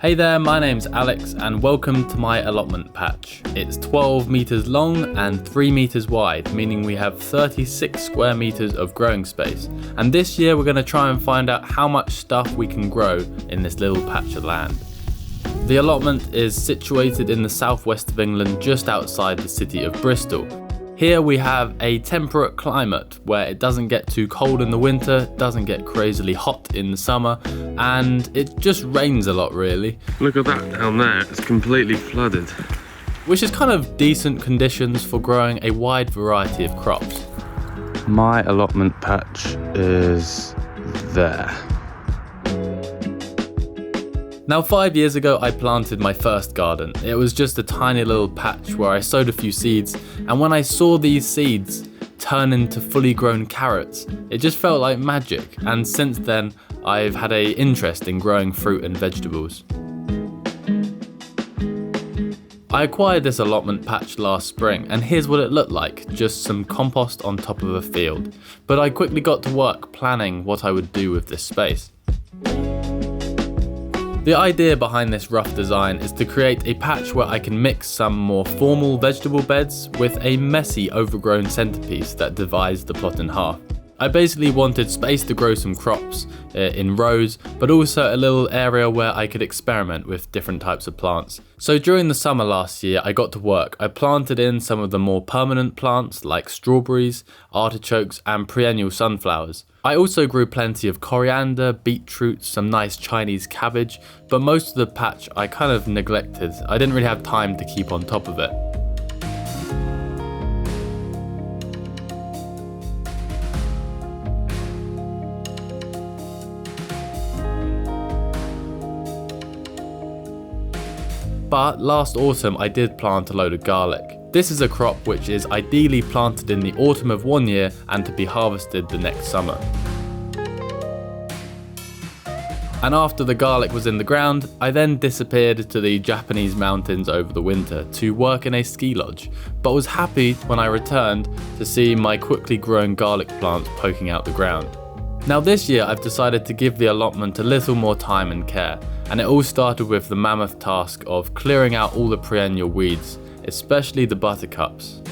Hey there, my name's Alex and welcome to my allotment patch. It's 12 meters long and 3 meters wide, meaning we have 36 square meters of growing space. And this year we're going to try and find out how much stuff we can grow in this little patch of land. The allotment is situated in the southwest of England, just outside the city of Bristol. Here we have a temperate climate where it doesn't get too cold in the winter, doesn't get crazily hot in the summer, and it just rains a lot really. Look at that down there, it's completely flooded. Which is kind of decent conditions for growing a wide variety of crops. My allotment patch is there. Now 5 years ago I planted my first garden. It was just a tiny little patch where I sowed a few seeds, and when I saw these seeds turn into fully grown carrots, it just felt like magic, and since then I've had an interest in growing fruit and vegetables. I acquired this allotment patch last spring, and here's what it looked like, just some compost on top of a field. But I quickly got to work planning what I would do with this space. The idea behind this rough design is to create a patch where I can mix some more formal vegetable beds with a messy overgrown centerpiece that divides the plot in half. I basically wanted space to grow some crops in rows, but also a little area where I could experiment with different types of plants. So during the summer last year, I got to work. I planted in some of the more permanent plants like strawberries, artichokes, and perennial sunflowers. I also grew plenty of coriander, beetroot, some nice Chinese cabbage, but most of the patch I kind of neglected. I didn't really have time to keep on top of it. But last autumn I did plant a load of garlic. This is a crop which is ideally planted in the autumn of one year and to be harvested the next summer. And after the garlic was in the ground, I then disappeared to the Japanese mountains over the winter to work in a ski lodge, but was happy when I returned to see my quickly growing garlic plants poking out the ground. Now this year I've decided to give the allotment a little more time and care, and it all started with the mammoth task of clearing out all the perennial weeds, especially the buttercups.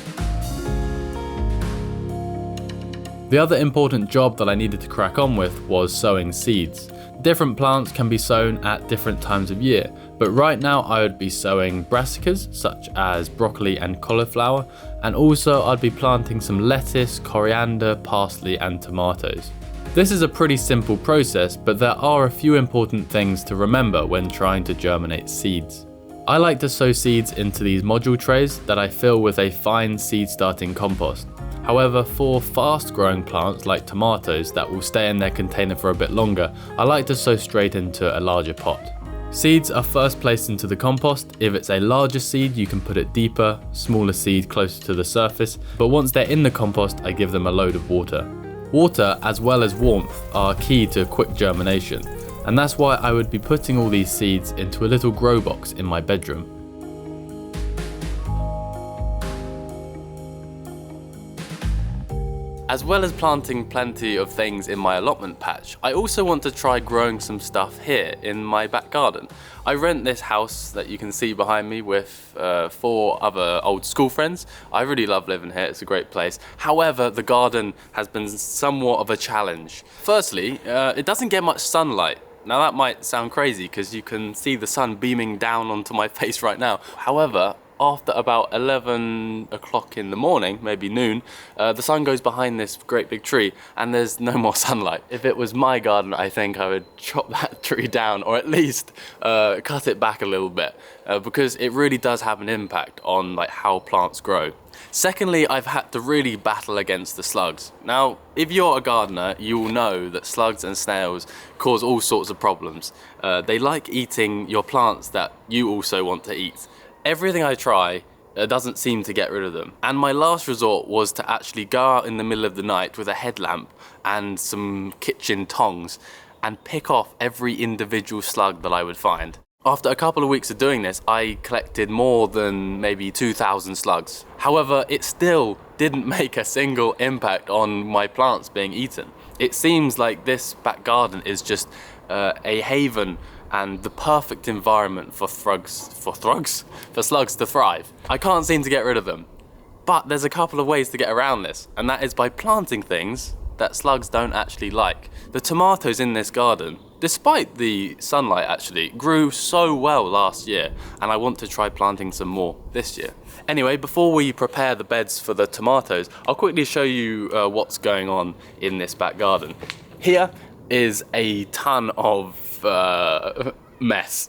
The other important job that I needed to crack on with was sowing seeds. Different plants can be sown at different times of year, but right now I would be sowing brassicas such as broccoli and cauliflower, and also I'd be planting some lettuce, coriander, parsley and tomatoes. This is a pretty simple process, but there are a few important things to remember when trying to germinate seeds. I like to sow seeds into these module trays that I fill with a fine seed starting compost. However, for fast growing plants like tomatoes that will stay in their container for a bit longer, I like to sow straight into a larger pot. Seeds are first placed into the compost. If it's a larger seed, you can put it deeper, smaller seed closer to the surface, but once they're in the compost, I give them a load of water. Water as well as warmth are key to quick germination, and that's why I would be putting all these seeds into a little grow box in my bedroom. As well as planting plenty of things in my allotment patch, I also want to try growing some stuff here in my back garden. I rent this house that you can see behind me with 4 other old school friends. I really love living here, it's a great place. However, the garden has been somewhat of a challenge. Firstly, it doesn't get much sunlight. Now that might sound crazy because you can see the sun beaming down onto my face right now. However, after about 11 o'clock in the morning, maybe noon, the sun goes behind this great big tree and there's no more sunlight. If it was my garden, I think I would chop that tree down, or at least cut it back a little bit, because it really does have an impact on how plants grow. Secondly, I've had to really battle against the slugs. Now, if you're a gardener, you will know that slugs and snails cause all sorts of problems. They like eating your plants that you also want to eat. Everything I try doesn't seem to get rid of them. And my last resort was to actually go out in the middle of the night with a headlamp and some kitchen tongs and pick off every individual slug that I would find. After a couple of weeks of doing this, I collected more than maybe 2,000 slugs. However, it still didn't make a single impact on my plants being eaten. It seems like this back garden is just a haven and the perfect environment for slugs to thrive. I can't seem to get rid of them. But there's a couple of ways to get around this, and that is by planting things that slugs don't actually like. The tomatoes in this garden, despite the sunlight actually, grew so well last year, and I want to try planting some more this year. Anyway, before we prepare the beds for the tomatoes, I'll quickly show you what's going on in this back garden. Here is a ton of mess.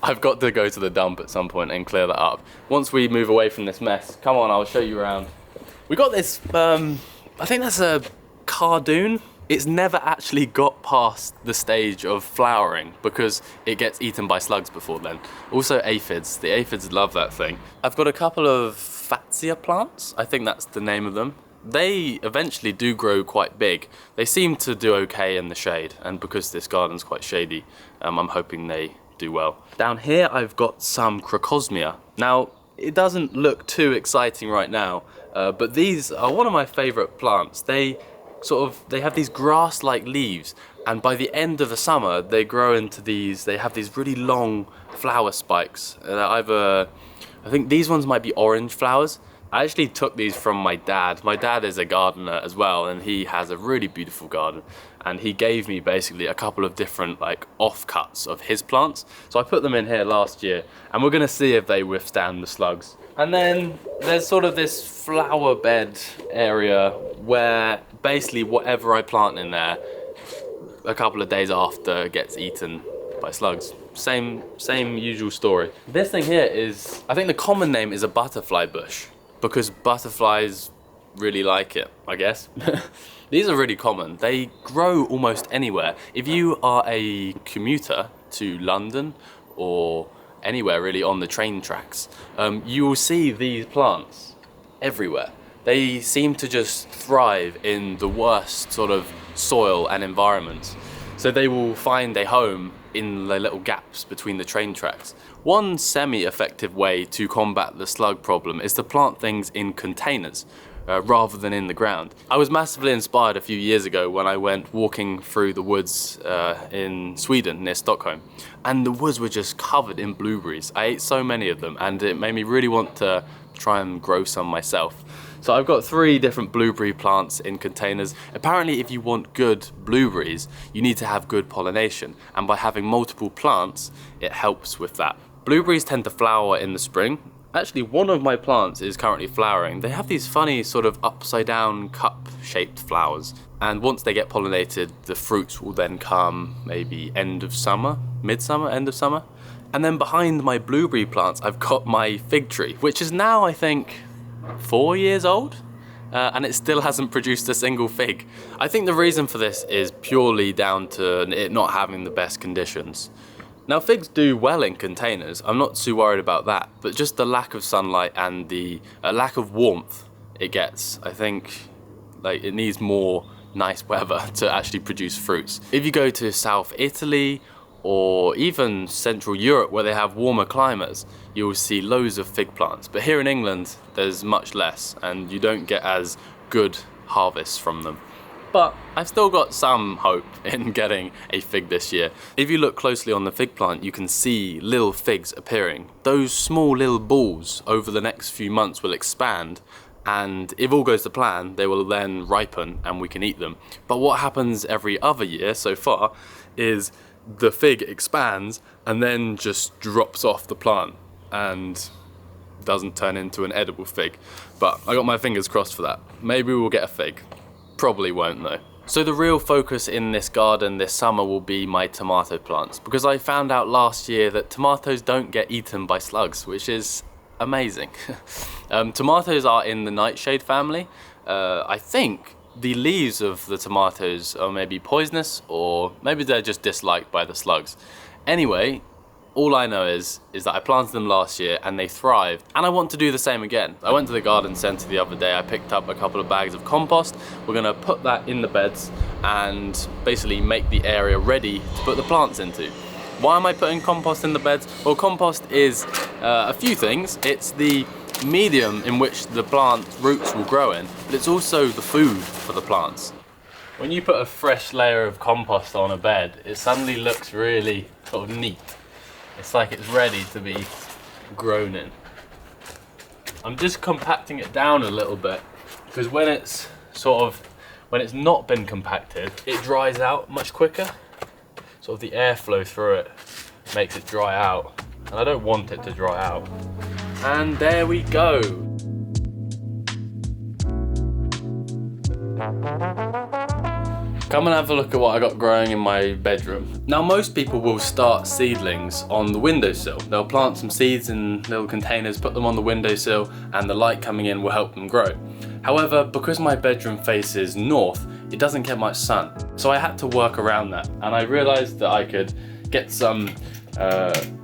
I've got to go to the dump at some point and clear that up. Once we move away from this mess, come on, I'll show you around. We got this, I think that's a cardoon. It's never actually got past the stage of flowering because it gets eaten by slugs before then. Also aphids, the aphids love that thing. I've got a couple of fatsia plants, I think that's the name of them. They eventually do grow quite big. They seem to do okay in the shade, and because this garden's quite shady, I'm hoping they do well. Down here I've got some crocosmia. Now, it doesn't look too exciting right now, but these are one of my favourite plants. They have these grass-like leaves, and by the end of the summer they grow into they have these really long flower spikes. I think these ones might be orange flowers. I actually took these from my dad. My dad is a gardener as well, and he has a really beautiful garden, and he gave me basically a couple of different like offcuts of his plants. So I put them in here last year, and we're gonna see if they withstand the slugs. And then there's sort of this flower bed area where basically whatever I plant in there, a couple of days after gets eaten by slugs. Same usual story. This thing here is, I think the common name is a butterfly bush, because butterflies really like it, I guess. These are really common. They grow almost anywhere. If you are a commuter to London or anywhere really on the train tracks, you will see these plants everywhere. They seem to just thrive in the worst sort of soil and environments. So they will find a home in the little gaps between the train tracks. One semi-effective way to combat the slug problem is to plant things in containers rather than in the ground. I was massively inspired a few years ago when I went walking through the woods in Sweden near Stockholm, and the woods were just covered in blueberries. I ate so many of them, and it made me really want to try and grow some myself. So I've got 3 different blueberry plants in containers. Apparently if you want good blueberries, you need to have good pollination, and by having multiple plants, it helps with that. Blueberries tend to flower in the spring. Actually, one of my plants is currently flowering. They have these funny sort of upside down cup-shaped flowers, and once they get pollinated, the fruits will then come maybe end of summer, midsummer, end of summer. And then behind my blueberry plants, I've got my fig tree, which is now, I think, 4 years old, and it still hasn't produced a single fig. I think the reason for this is purely down to it not having the best conditions. Now, figs do well in containers, I'm not too worried about that, but just the lack of sunlight and the lack of warmth it gets, I think like it needs more nice weather to actually produce fruits. If you go to South Italy or even Central Europe where they have warmer climates, you will see loads of fig plants. But here in England, there's much less, and you don't get as good harvests from them. But I've still got some hope in getting a fig this year. If you look closely on the fig plant, you can see little figs appearing. Those small little balls over the next few months will expand, and if all goes to plan, they will then ripen and we can eat them. But what happens every other year so far is the fig expands and then just drops off the plant and doesn't turn into an edible fig. But I got my fingers crossed for that. Maybe we'll get a fig. Probably won't though. So the real focus in this garden this summer will be my tomato plants, because I found out last year that tomatoes don't get eaten by slugs, which is amazing. Tomatoes are in the nightshade family. I think the leaves of the tomatoes are maybe poisonous, or maybe they're just disliked by the slugs. Anyway, all I know is that I planted them last year and they thrived, and I want to do the same again. I went to the garden centre the other day, I picked up a couple of bags of compost. We're gonna put that in the beds and basically make the area ready to put the plants into. Why am I putting compost in the beds? Well, compost is a few things. It's the medium in which the plant roots will grow in, but it's also the food for the plants. When you put a fresh layer of compost on a bed, it suddenly looks really sort of neat. It's like it's ready to be grown in. I'm just compacting it down a little bit because when it's not been compacted, it dries out much quicker. Sort of the airflow through it makes it dry out, and I don't want it to dry out. And there we go. Come and have a look at what I got growing in my bedroom. Now, most people will start seedlings on the windowsill. They'll plant some seeds in little containers, put them on the windowsill, and the light coming in will help them grow. However, because my bedroom faces north, it doesn't get much sun. So I had to work around that, and I realized that I could get some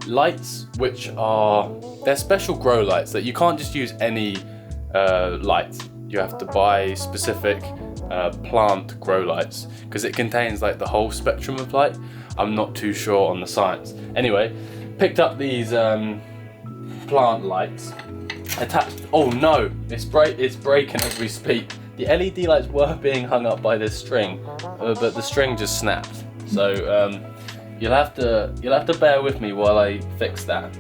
lights, they're special grow lights that you can't just use any lights. You have to buy specific plant grow lights because it contains like the whole spectrum of light. I'm not too sure on the science. Anyway, picked up these plant lights, attached. Oh no, it's breaking as we speak. The LED lights were being hung up by this string, but the string just snapped. So you'll have to bear with me while I fix that.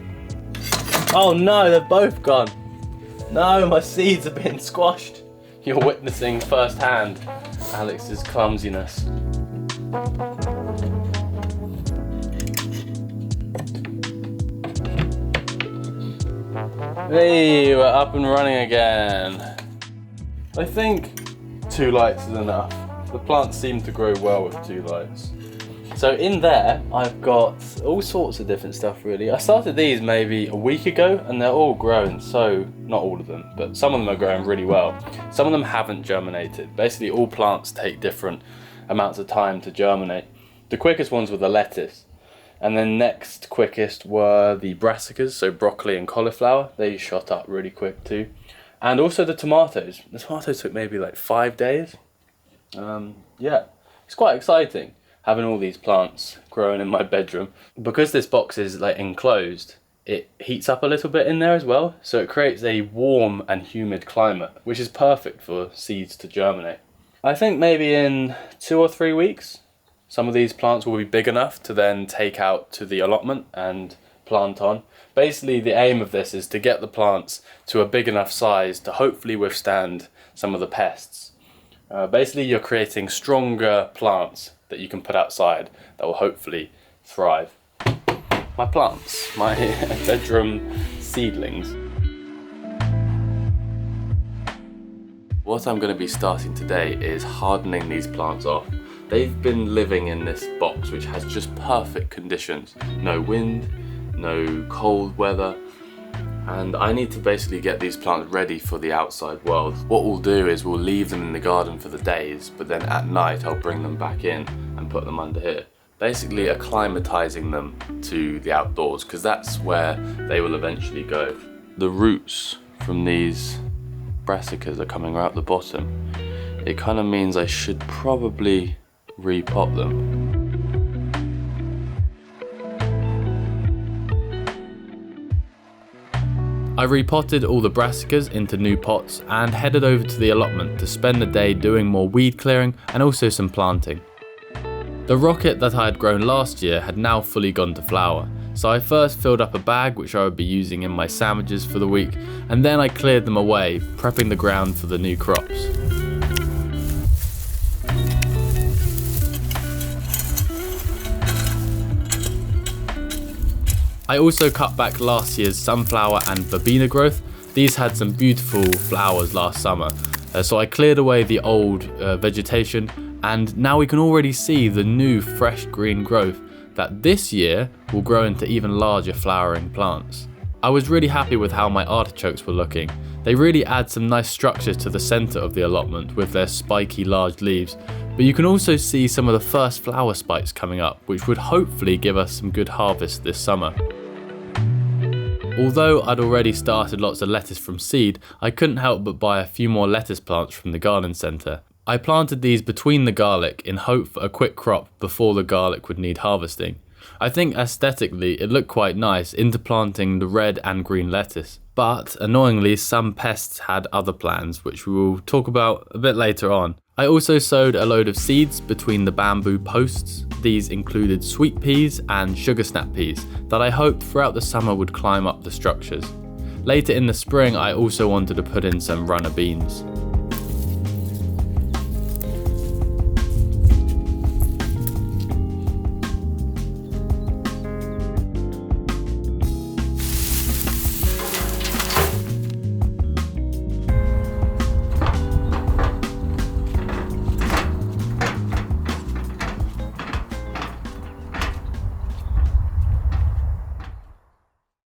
Oh no, they're both gone. No, my seeds are being squashed. You're witnessing firsthand Alex's clumsiness. Hey, we're up and running again. I think 2 lights is enough. The plants seem to grow well with 2 lights. So in there, I've got all sorts of different stuff really. I started these maybe a week ago and they're all grown, so not all of them, but some of them are growing really well. Some of them haven't germinated. Basically all plants take different amounts of time to germinate. The quickest ones were the lettuce, and then next quickest were the brassicas, so broccoli and cauliflower. They shot up really quick too. And also the tomatoes. The tomatoes took maybe like 5 days. Yeah, it's quite exciting having all these plants growing in my bedroom. Because this box is like enclosed, it heats up a little bit in there as well, so it creates a warm and humid climate, which is perfect for seeds to germinate. I think maybe in 2 or 3 weeks, some of these plants will be big enough to then take out to the allotment and plant on. Basically, the aim of this is to get the plants to a big enough size to hopefully withstand some of the pests. Basically, you're creating stronger plants that you can put outside that will hopefully thrive. My plants, my bedroom seedlings. What I'm going to be starting today is hardening these plants off. They've been living in this box which has just perfect conditions. No wind, no cold weather, and I need to basically get these plants ready for the outside world. What we'll do is we'll leave them in the garden for the days, but then at night I'll bring them back in and put them under here. Basically acclimatizing them to the outdoors, because that's where they will eventually go. The roots from these brassicas are coming out the bottom. It kind of means I should probably repot them. I repotted all the brassicas into new pots and headed over to the allotment to spend the day doing more weed clearing and also some planting. The rocket that I had grown last year had now fully gone to flower, so I first filled up a bag which I would be using in my sandwiches for the week, and then I cleared them away, prepping the ground for the new crops. I also cut back last year's sunflower and verbena growth. These had some beautiful flowers last summer, so I cleared away the old vegetation, and now we can already see the new fresh green growth that this year will grow into even larger flowering plants. I was really happy with how my artichokes were looking. They really add some nice structure to the centre of the allotment with their spiky large leaves, but you can also see some of the first flower spikes coming up, which would hopefully give us some good harvest this summer. Although I'd already started lots of lettuce from seed, I couldn't help but buy a few more lettuce plants from the garden centre. I planted these between the garlic in hope for a quick crop before the garlic would need harvesting. I think aesthetically it looked quite nice interplanting the red and green lettuce, but annoyingly some pests had other plans which we will talk about a bit later on. I also sowed a load of seeds between the bamboo posts. These included sweet peas and sugar snap peas that I hoped throughout the summer would climb up the structures. Later in the spring, I also wanted to put in some runner beans.